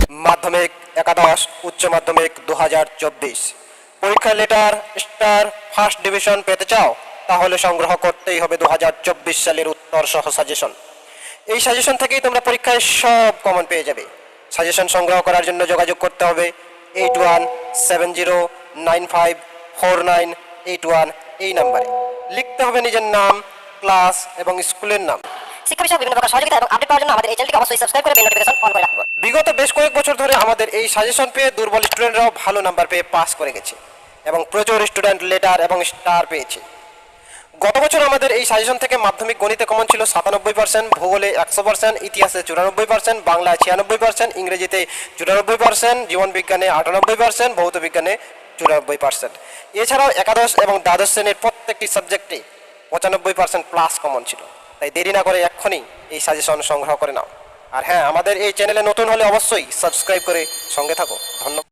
মাধ্যমিক একাদশ উচ্চ মাধ্যমিক 2024 পরীক্ষার লেটার স্টার ফার্স্ট ডিভিশন পেতে চাও? তাহলে সংগ্রহ করতেই হবে 2024 সালের উত্তর সহ সাজেশন। এই সাজেশন থেকেই তোমরা পরীক্ষায় সব কমন পেয়ে যাবে। সাজেশন সংগ্রহ করার জন্য যোগাযোগ করতে হবে 8170954981 এই নাম্বারে। লিখতে হবে নিজের নাম, ক্লাস এবং স্কুলের নাম। শিক্ষা বিষয়ে বিভিন্ন প্রকার সহযোগিতা এবং আপডেট পাওয়ার জন্য আমাদের এই চ্যানেলটিকে অবশ্যই সাবস্ক্রাইব করে বেল নোটিফিকেশন অন করে রাখুন। বিগত বেশ কয়েক বছর ধরে আমাদের এই সাজেশন পেয়ে দুর্বল স্টুডেন্টরাও ভালো নাম্বার পেয়ে পাস করে গেছে এবং প্রচুর স্টুডেন্ট লেটার এবং স্টার পেয়েছে। গত বছর আমাদের এই সাজেশন থেকে মাধ্যমিক গণিতে কমন ছিল 97%, ভূগোলে 100%, ইতিহাসে 94%, বাংলায় 96%, ইংরেজিতে 94%, জীবন বিজ্ঞানে 98%, ভৌত বিজ্ঞানে 94%। এছাড়াও একাদশ এবং দ্বাদশ শ্রেণীর প্রত্যেকটি সাবজেক্টে 95% প্লাস কমন ছিল। তাই দেরি না করে এক্ষুনি এই সাজেশন সংগ্রহ করে নাও। আর হ্যাঁ, আমাদের এই চ্যানেলে নতুন হলে অবশ্যই সাবস্ক্রাইব করে সঙ্গে থাকো। ধন্যবাদ।